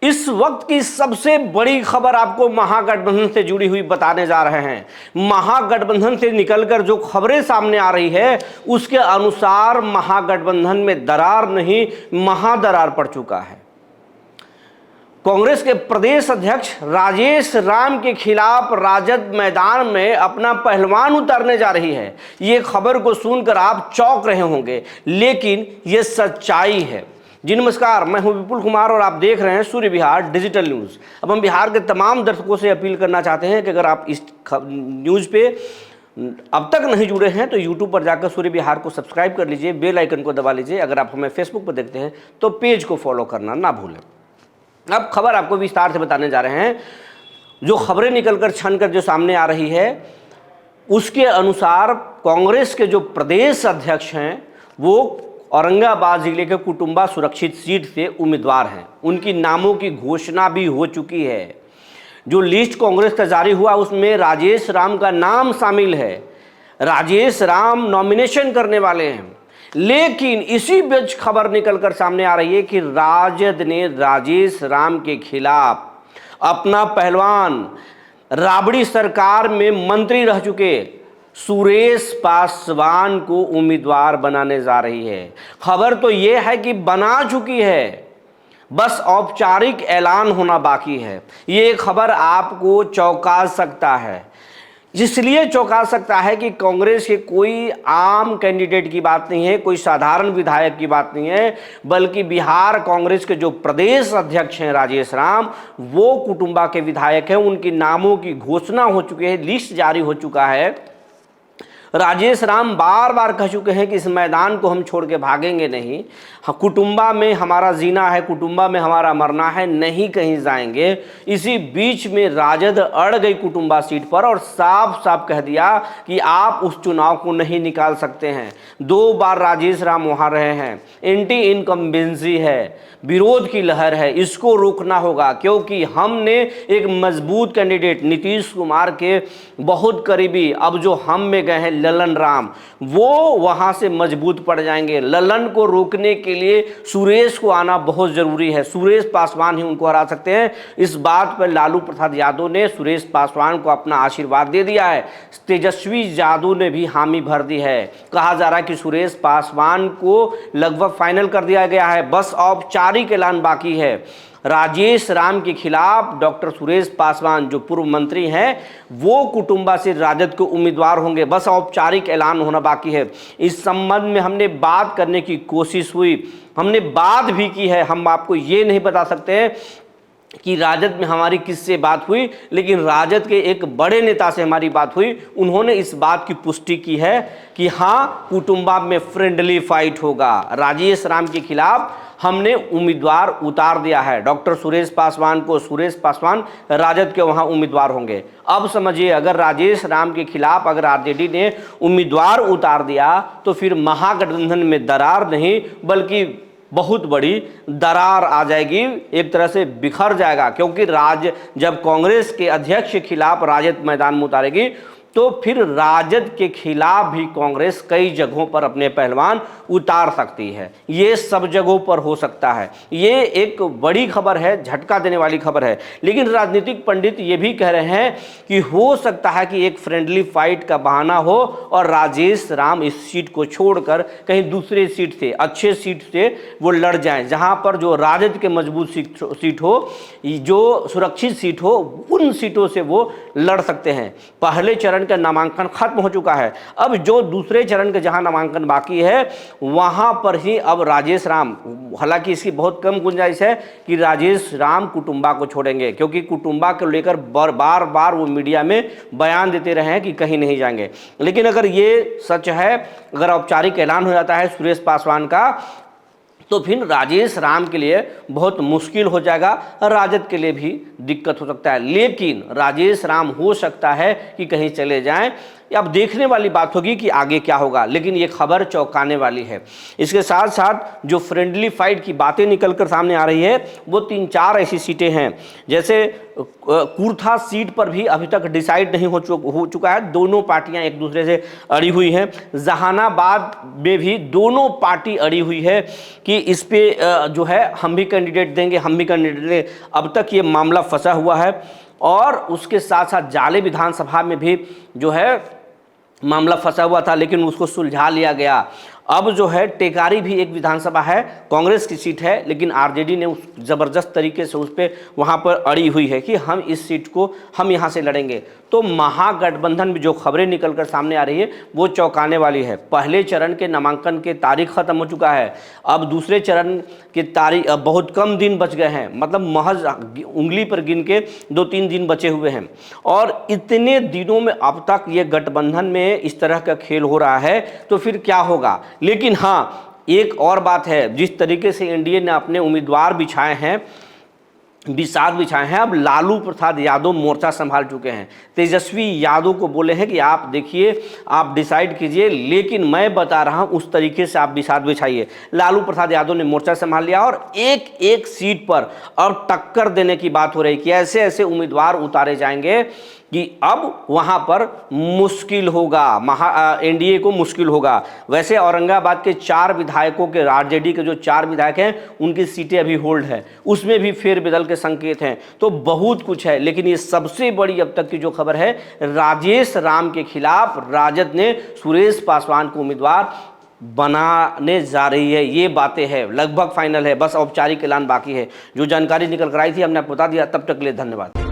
इस वक्त की सबसे बड़ी खबर आपको महागठबंधन से जुड़ी हुई बताने जा रहे हैं। महागठबंधन से निकलकर जो खबरें सामने आ रही है उसके अनुसार महागठबंधन में दरार नहीं, महादरार पड़ चुका है। कांग्रेस के प्रदेश अध्यक्ष राजेश राम के खिलाफ राजद मैदान में अपना पहलवान उतारने जा रही है। ये खबर को सुनकर आप चौंक रहे होंगे, लेकिन ये सच्चाई है। जी नमस्कार, मैं हूं विपुल कुमार और आप देख रहे हैं सूर्य बिहार डिजिटल न्यूज़। अब हम बिहार के तमाम दर्शकों से अपील करना चाहते हैं कि अगर आप इस न्यूज़ पे अब तक नहीं जुड़े हैं तो यूट्यूब पर जाकर सूर्य बिहार को सब्सक्राइब कर लीजिए, बेल आइकन को दबा लीजिए। अगर आप हमें फेसबुक पर देखते हैं तो पेज को फॉलो करना ना भूलें। अब खबर आपको विस्तार से बताने जा रहे हैं। जो खबरें निकलकर छनकर जो सामने आ रही है उसके अनुसार कांग्रेस के जो प्रदेश अध्यक्ष हैं वो औरंगाबाद जिले के कुटुंबा सुरक्षित सीट से उम्मीदवार हैं। उनकी नामों की घोषणा भी हो चुकी है। जो लिस्ट कांग्रेस का जारी हुआ उसमें राजेश राम का नाम शामिल है। राजेश राम नॉमिनेशन करने वाले हैं, लेकिन इसी बीच खबर निकलकर सामने आ रही है कि राजद ने राजेश राम के खिलाफ अपना पहलवान, राबड़ी सरकार में मंत्री रह चुके सुरेश पासवान को उम्मीदवार बनाने जा रही है। खबर तो यह है कि बना चुकी है, बस औपचारिक ऐलान होना बाकी है। ये खबर आपको चौंका सकता है, इसलिए चौंका सकता है कि कांग्रेस के कोई आम कैंडिडेट की बात नहीं है, कोई साधारण विधायक की बात नहीं है, बल्कि बिहार कांग्रेस के जो प्रदेश अध्यक्ष हैं राजेश राम, वो कुटुंबा के विधायक हैं। उनके नामों की घोषणा हो चुकी है, लिस्ट जारी हो चुका है। राजेश राम बार बार कह चुके हैं कि इस मैदान को हम छोड़ के भागेंगे नहीं, कुटुंबा में हमारा जीना है, कुटुंबा में हमारा मरना है, नहीं कहीं जाएंगे। इसी बीच में राजद अड़ गई कुटुंबा सीट पर और साफ साफ कह दिया कि आप उस चुनाव को नहीं निकाल सकते हैं। 2 बार राजेश राम वहां रहे हैं, एंटी इनकम्बेंसी है, विरोध की लहर है, इसको रोकना होगा, क्योंकि हमने एक मजबूत कैंडिडेट नीतीश कुमार के बहुत करीबी, अब जो हम में गए हैं ललन राम, वो वहां से मजबूत पड़ जाएंगे। ललन को रोकने के लिए सुरेश को आना बहुत जरूरी है। सुरेश पासवान ही उनको हरा सकते हैं। इस बात पर लालू प्रसाद यादव ने सुरेश पासवान को अपना आशीर्वाद दे दिया है। तेजस्वी यादव ने भी हामी भर दी है। कहा जा रहा है कि सुरेश पासवान को लगभग फाइनल कर दिया गया है, बस औपचारिक ऐलान बाकी है। राजेश राम के खिलाफ डॉक्टर सुरेश पासवान जो पूर्व मंत्री हैं वो कुटुंबा से राजद के उम्मीदवार होंगे, बस औपचारिक ऐलान होना बाकी है। इस संबंध में हमने बात करने की कोशिश हुई, हमने बात भी की है। हम आपको ये नहीं बता सकते कि राजद में हमारी किससे बात हुई, लेकिन राजद के एक बड़े नेता से हमारी बात हुई। उन्होंने इस बात की पुष्टि की है कि हाँ, कुटुंबा में फ्रेंडली फाइट होगा। राजेश राम के खिलाफ हमने उम्मीदवार उतार दिया है, डॉक्टर सुरेश पासवान को। सुरेश पासवान राजद के वहां उम्मीदवार होंगे। अब समझिए, अगर राजेश राम के खिलाफ अगर आरजेडी ने उम्मीदवार उतार दिया तो फिर महागठबंधन में दरार नहीं बल्कि बहुत बड़ी दरार आ जाएगी, एक तरह से बिखर जाएगा। क्योंकि जब कांग्रेस के अध्यक्ष के खिलाफ राजद मैदान में उतारेगी तो फिर राजद के खिलाफ भी कांग्रेस कई जगहों पर अपने पहलवान उतार सकती है। ये सब जगहों पर हो सकता है। ये एक बड़ी खबर है, झटका देने वाली खबर है। लेकिन राजनीतिक पंडित ये भी कह रहे हैं कि हो सकता है कि एक फ्रेंडली फाइट का बहाना हो और राजेश राम इस सीट को छोड़कर कहीं दूसरे सीट से, अच्छे सीट से वो लड़ जाएं, जहां पर जो राजद के मजबूत सीट हो, जो सुरक्षित सीट हो, उन सीटों से वो लड़ सकते हैं। पहले चरण का नामांकन खत्म हो चुका है। अब जो दूसरे चरण का जहां नामांकन बाकी है वहां पर ही अब राजेश राम, हालांकि इसकी बहुत कम गुंजाइश है कि राजेश राम कुटुंबा को छोड़ेंगे, क्योंकि कुटुंबा को लेकर बार बार वो मीडिया में बयान देते रहे हैं कि कहीं नहीं जाएंगे। लेकिन अगर ये सच है, अगर औपचारिक ऐलान हो जाता है सुरेश पासवान का, तो फिर राजेश राम के लिए बहुत मुश्किल हो जाएगा, राजद के लिए भी दिक्कत हो सकता है। लेकिन राजेश राम हो सकता है कि कहीं चले जाएं, अब देखने वाली बात होगी कि आगे क्या होगा, लेकिन ये खबर चौंकाने वाली है। इसके साथ साथ जो फ्रेंडली फाइट की बातें निकल कर सामने आ रही है वो 3-4 ऐसी सीटें हैं, जैसे कुर्था सीट पर भी अभी तक डिसाइड नहीं हो चुका है, दोनों पार्टियां एक दूसरे से अड़ी हुई हैं। जहानाबाद में भी दोनों पार्टी अड़ी हुई है कि इस पे जो है हम भी कैंडिडेट देंगे, हम भी कैंडिडेट देंगे। अब तक ये मामला फंसा हुआ है और उसके साथ साथ जाले विधानसभा में भी जो है मामला फंसा हुआ था, लेकिन उसको सुलझा लिया गया। अब जो है टेकारी भी एक विधानसभा है, कांग्रेस की सीट है, लेकिन आरजेडी ने उस ज़बरदस्त तरीके से उस पर वहाँ पर अड़ी हुई है कि हम इस सीट को हम यहाँ से लड़ेंगे। तो महागठबंधन में जो खबरें निकलकर सामने आ रही है वो चौंकाने वाली है। पहले चरण के नामांकन के तारीख खत्म हो चुका है, अब दूसरे चरण के तारीख बहुत कम दिन बच गए हैं, मतलब महज उंगली पर गिन के 2-3 दिन बचे हुए हैं। और इतने दिनों में अब तक ये गठबंधन में इस तरह का खेल हो रहा है तो फिर क्या होगा। लेकिन हाँ, एक और बात है, जिस तरीके से एनडीए ने अपने उम्मीदवार बिछाए हैं, अब लालू प्रसाद यादव मोर्चा संभाल चुके हैं। तेजस्वी यादव को बोले हैं कि आप देखिए, आप डिसाइड कीजिए, लेकिन मैं बता रहा हूं उस तरीके से आप बिछाइए। लालू प्रसाद यादव ने मोर्चा संभाल लिया और एक एक सीट पर अब टक्कर देने की बात हो रही कि ऐसे ऐसे उम्मीदवार उतारे जाएंगे कि अब वहां पर मुश्किल होगा, एनडीए को मुश्किल होगा। वैसे औरंगाबाद के 4 विधायकों के, आरजेडी के जो 4 विधायक हैं उनकी सीटें अभी होल्ड है, उसमें भी फेरबदल के संकेत हैं। तो बहुत कुछ है, लेकिन ये सबसे बड़ी अब तक की जो खबर है, राजेश राम के खिलाफ राजद ने सुरेश पासवान को उम्मीदवार बनाने जा रही है। ये बातें हैं, लगभग फाइनल है, बस औपचारिक ऐलान बाकी है। जो जानकारी निकल कर आई थी हमने आपको बता दिया। तब तक के लिए धन्यवाद।